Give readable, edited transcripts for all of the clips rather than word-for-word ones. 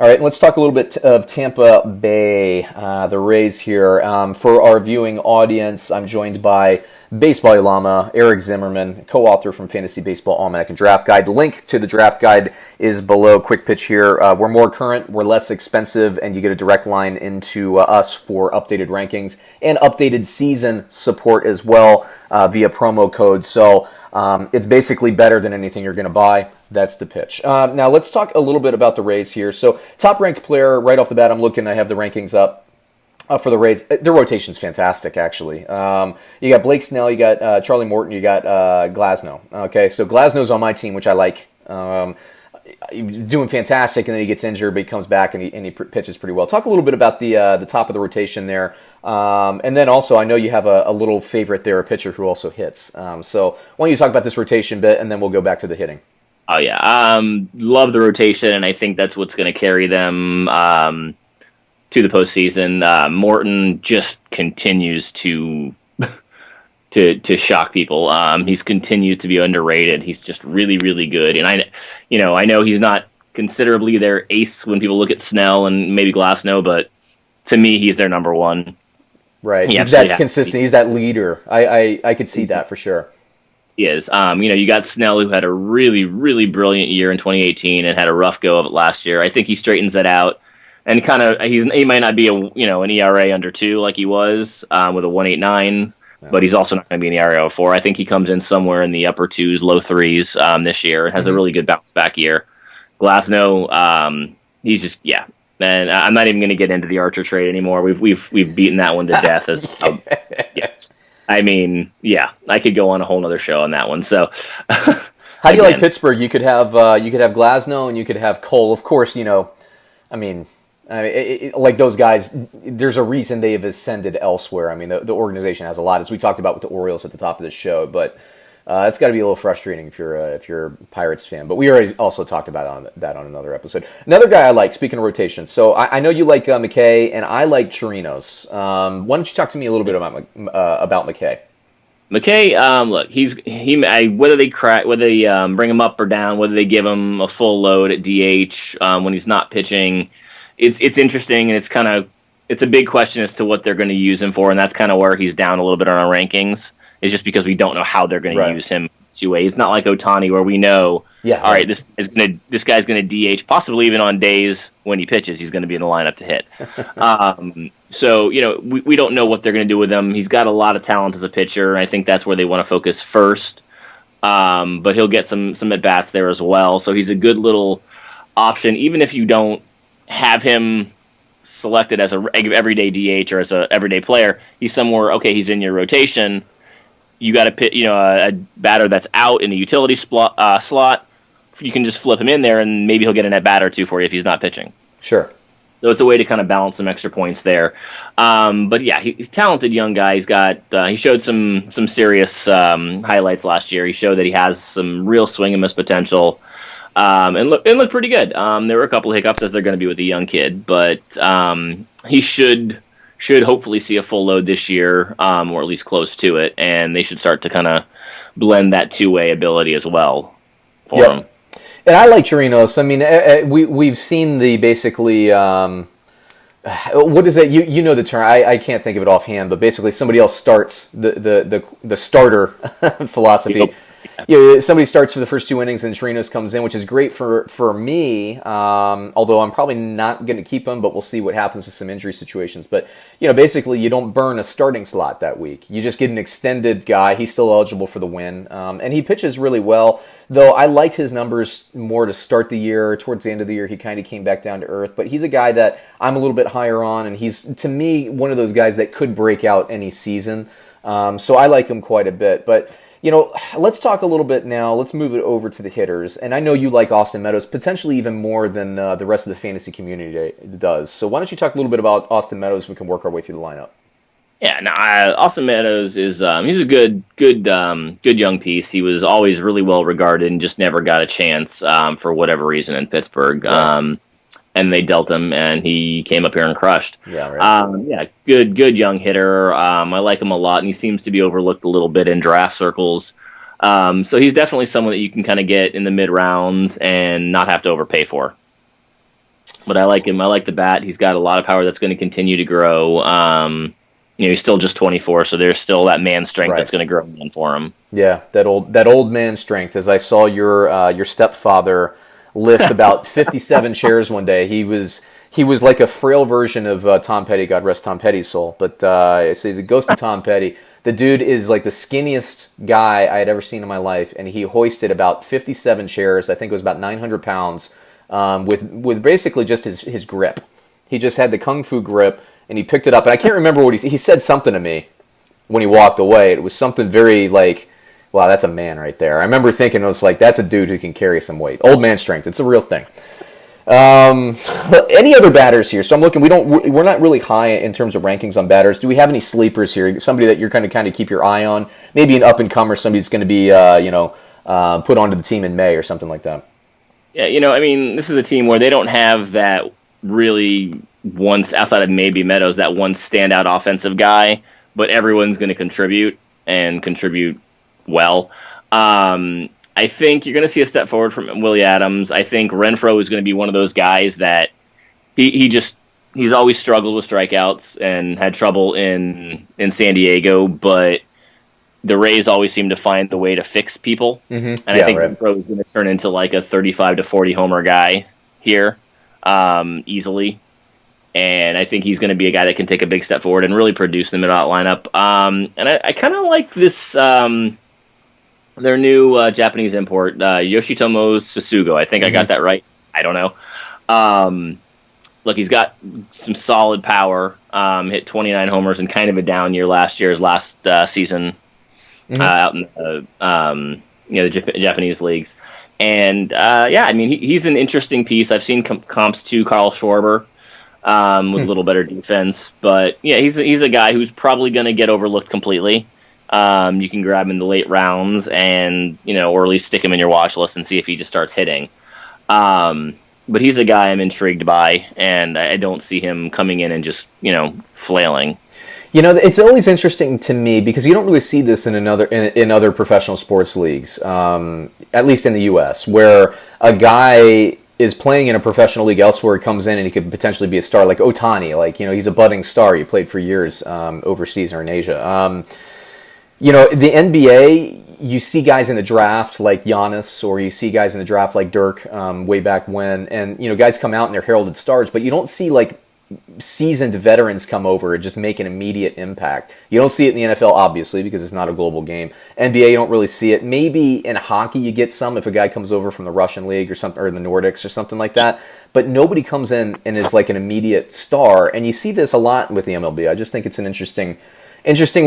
All right, let's talk a little bit of Tampa Bay, the Rays here. For our viewing audience, I'm joined by Baseball Llama, Eric Zimmerman, co-author from Fantasy Baseball Almanac and Draft Guide. The link to the draft guide is below. Quick pitch here. We're more current, we're less expensive, and you get a direct line into us for updated rankings and updated season support as well via promo code. So it's basically better than anything you're going to buy. That's the pitch. Now let's talk a little bit about the Rays here. So top ranked player right off the bat, I have the rankings up for the Rays. Their rotation's fantastic, actually. You got Blake Snell, you got Charlie Morton, you got Glasnow. Okay, so Glasnow's on my team, which I like. Doing fantastic, and then he gets injured, but he comes back and he pitches pretty well. Talk a little bit about the top of the rotation there, and then also I know you have a little favorite there, a pitcher who also hits. So why don't you talk about this rotation bit, and then we'll go back to the hitting. Oh yeah, love the rotation, and I think that's what's going to carry them to the postseason. Morton just continues to shock people. He's continued to be underrated. He's just really, really good, and I know he's not considerably their ace when people look at Snell and maybe Glasnow, but to me, he's their number one. Right, he's that consistent. He's that leader. I could see that for sure. He is. You got Snell, who had a really, really brilliant year in 2018 and had a rough go of it last year. I think he straightens that out, and he might not be an ERA under 2 like he was with a 1.89, but he's also not going to be an ERA of 4. I think he comes in somewhere in the upper 2s, low 3s this year, and has a really good bounce back year. Glasnow, he's just Man, I'm not even going to get into the Archer trade anymore. We've beaten that one to death. Yes. I mean, I could go on a whole nother show on that one. So, how do you like Pittsburgh? You could have Glasnow and you could have Cole. Of course, like those guys. There's a reason they've ascended elsewhere. I mean, the organization has a lot, as we talked about with the Orioles at the top of the show. But it's got to be a little frustrating if you're a Pirates fan. But we already also talked about that on another episode. Another guy I like, speaking of rotation. So I know you like McKay, and I like Chirinos. Why don't you talk to me a little bit about McKay? McKay, look, whether they bring him up or down, whether they give him a full load at DH when he's not pitching, it's interesting, and it's a big question as to what they're going to use him for, and that's kind of where he's down a little bit on our rankings. Is just because we don't know how they're going to use him two-way. It's not like Ohtani where we know, all right, this guy's going to DH, possibly even on days when he pitches, he's going to be in the lineup to hit. So, we don't know what they're going to do with him. He's got a lot of talent as a pitcher, and I think that's where they want to focus first. But he'll get some at-bats there as well. So he's a good little option, even if you don't have him selected as a everyday DH or as a everyday player. He's somewhere, he's in your rotation. You got to pit, a batter that's out in the utility slot. You can just flip him in there, and maybe he'll get an at bat or two for you if he's not pitching. Sure. So it's a way to kind of balance some extra points there. But he's a talented young guy. He showed some serious highlights last year. He showed that he has some real swing and miss potential, and looked pretty good. There were a couple of hiccups, as they're going to be with a young kid, but he should hopefully see a full load this year, or at least close to it, and they should start to kind of blend that two-way ability as well for him. And I like Chirinos. I mean, we've seen the basically, what is it? You know the term. I can't think of it offhand, but basically somebody else starts the starter philosophy. Somebody starts for the first 2 innings and Chirinos comes in, which is great for me, although I'm probably not going to keep him, but we'll see what happens with some injury situations. But, basically you don't burn a starting slot that week. You just get an extended guy. He's still eligible for the win, and he pitches really well, though I liked his numbers more to start the year. Towards the end of the year, he kind of came back down to earth, but he's a guy that I'm a little bit higher on, and he's, to me, one of those guys that could break out any season. So I like him quite a bit, but let's talk a little bit now. Let's move it over to the hitters. And I know you like Austin Meadows, potentially even more than the rest of the fantasy community does. So why don't you talk a little bit about Austin Meadows? We can work our way through the lineup. Yeah, no, Austin Meadows is he's a good young piece. He was always really well regarded and just never got a chance for whatever reason in Pittsburgh. Right. And they dealt him, and he came up here and crushed. Yeah, right. Good young hitter. I like him a lot, and he seems to be overlooked a little bit in draft circles. So he's definitely someone that you can kind of get in the mid rounds and not have to overpay for. but I like him. I like the bat. He's got a lot of power that's going to continue to grow. He's still just 24, so there's still that man strength Right. that's going to grow in for him. Yeah, that old man strength. As I saw your stepfather lift about 57 chairs one day, he was like a frail version of Tom Petty. God rest Tom Petty's soul. But I say the ghost of Tom Petty. The dude is like the skinniest guy I had ever seen in my life, and he hoisted about 57 chairs. I think it was about 900 pounds, with basically just his grip. He just had the kung fu grip, and he picked it up. And I can't remember what he said something to me when he walked away. It was something very like, wow, that's a man right there. I remember thinking, it was like, that's a dude who can carry some weight. Old man strength. It's a real thing. Any other batters here? So I'm looking. We're not really high in terms of rankings on batters. Do we have any sleepers here? Somebody that you're kind of keep your eye on? Maybe an up and comer, somebody that's going to be put onto the team in May or something like that. Yeah, this is a team where they don't have that really once outside of maybe Meadows, that one standout offensive guy, but everyone's going to contribute and contribute well. I think you're going to see a step forward from Willie Adams. I think Renfroe is going to be one of those guys that he's always struggled with strikeouts and had trouble in San Diego, but the Rays always seem to find the way to fix people. Mm-hmm. And I think Renfroe is going to turn into like a 35 to 40 homer guy here easily. And I think he's going to be a guy that can take a big step forward and really produce in the middle lineup. And I kind of like this... their new Japanese import, Yoshitomo Sasugo. I think I got that right. I don't know. Look, he's got some solid power. Hit 29 homers in kind of a down year last season out in the Japanese leagues. And he's an interesting piece. I've seen comps to Carl Schwarber with a little better defense, but yeah, he's a guy who's probably going to get overlooked completely. You can grab him in the late rounds and, or at least stick him in your watch list and see if he just starts hitting. But he's a guy I'm intrigued by, and I don't see him coming in and just, flailing. It's always interesting to me because you don't really see this in other professional sports leagues, at least in the U.S., where a guy is playing in a professional league elsewhere, comes in and he could potentially be a star, like Ohtani. He's a budding star. He played for years overseas or in Asia. The NBA, you see guys in the draft like Giannis, or you see guys in the draft like Dirk way back when, and guys come out and they're heralded stars, but you don't see like seasoned veterans come over and just make an immediate impact. You don't see it in the NFL, obviously, because it's not a global game. NBA, you don't really see it. Maybe in hockey you get some if a guy comes over from the Russian league or something, or the Nordics or something like that, but nobody comes in and is like an immediate star, and you see this a lot with the MLB. I just think it's an interesting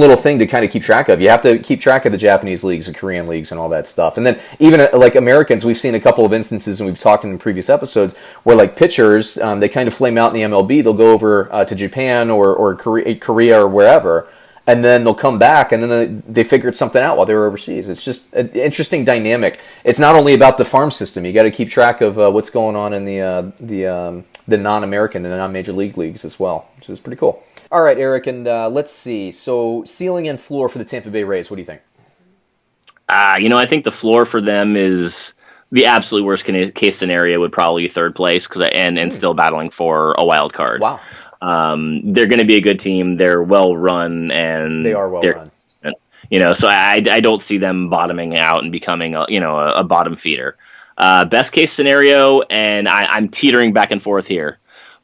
little thing to kind of keep track of. You have to keep track of the Japanese leagues and Korean leagues and all that stuff. And then even like Americans, we've seen a couple of instances, and we've talked in previous episodes, where like pitchers, they kind of flame out in the MLB. They'll go over to Japan or Korea or wherever, and then they'll come back, and then they figured something out while they were overseas. It's just an interesting dynamic. It's not only about the farm system. You got to keep track of what's going on in the non-American and the non-major leagues as well, which is pretty cool. All right, Eric, and let's see. So, ceiling and floor for the Tampa Bay Rays. What do you think? I think the floor for them is the absolute worst case scenario would probably be third place and still battling for a wild card. Wow. They're going to be a good team. They're well run, and they are well run. Consistent. So I don't see them bottoming out and becoming a bottom feeder. Best case scenario, and I'm teetering back and forth here.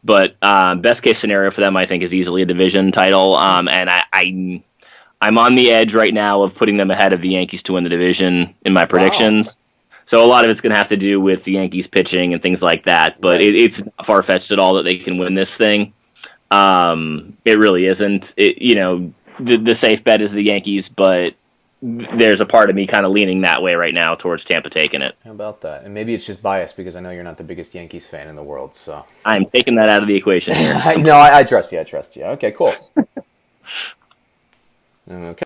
But best case scenario for them, I think, is easily a division title. And I'm on the edge right now of putting them ahead of the Yankees to win the division in my predictions. Wow. So a lot of it's going to have to do with the Yankees pitching and things like that. But it's not far-fetched at all that they can win this thing. It really isn't. The safe bet is the Yankees, but there's a part of me kind of leaning that way right now towards Tampa taking it. How about that? And maybe it's just bias because I know you're not the biggest Yankees fan in the world. So I'm taking that out of the equation here. I trust you. Okay, cool. Okay.